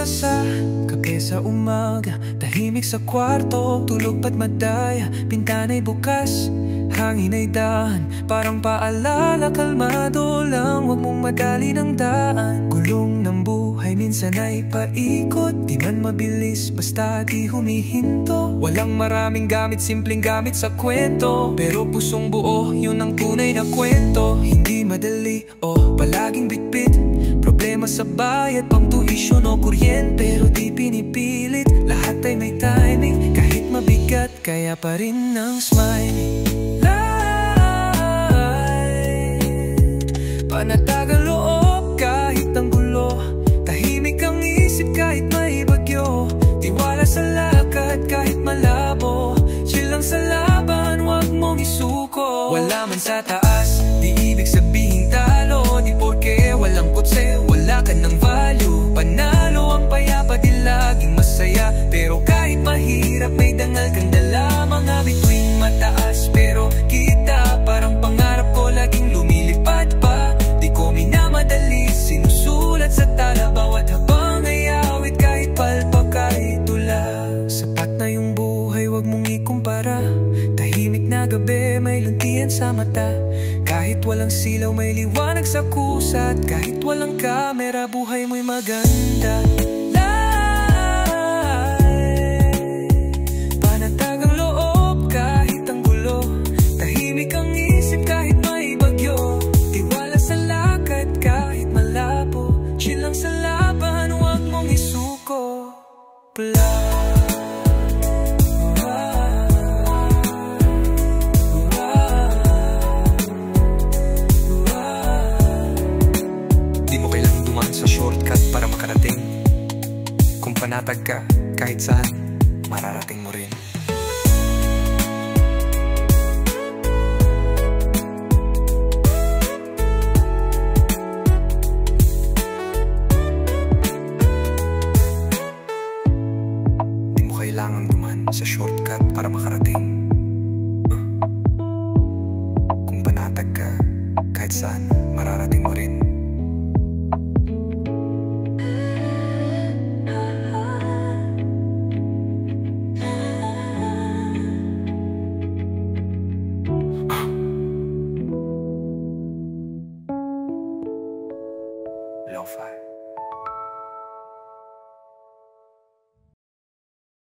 Kamusta sa kape sa umaga? Tahimik sa kwarto, tulog ba't madaya? Pintana'y bukas, hangin ay dahan. Parang paalala, kalmado lang, huwag mong madali ng daan. Gulong ng buhay minsan ay paikot, di man mabilis basta di humihinto. Walang maraming gamit, simpleng gamit sa kwento, pero pusong buo, yun ang tunay na kwento. Hindi madali o palaging bitbit, problema sa bayad, pang tuition o kuryente, pero di pinipilit. Lahat ay may timing, kahit mabigat, kaya pa rin ang smile. Panatagang loob kahit ang gulo, tahimik ang isip kahit may bagyo. Tiwala sa lakad kahit malabo, chill lang sa laban, wag mong isuko. Wala man sa taas, di ibig sabihing talo. Di porke walang kotse, wala ka ng value. Panalo ang payapa, di laging masaya, pero kahit mahirap may dangal kang dala. Mga bituing mataas pero kita, parang pangarap ko laging lumilipad pa. Di ko minamadali, sinusulat sa tala, bawat habang ay awit, kahit palpak, kahit tula. Sapat na yung buhay, wag mong ikumpara. Tahimik na gabi, may lantian sa mata. Kahit walang silaw, may liwanag sa kusa. At kahit walang kamera, buhay mo'y maganda. Panatagang loob kahit ang gulo, tahimik ang isip kahit may bagyo. Tiwala sa lakad kahit malabo, chill lang sa laban, huwag mong isuko. Di mo kailangang dumaan sa shortcut para makarating. Kung panatag ka, kahit saan, mararating mo rin. Di mo kailangang dumaan sa shortcut para makarating. Kung panatag ka, kahit saan, mararating mo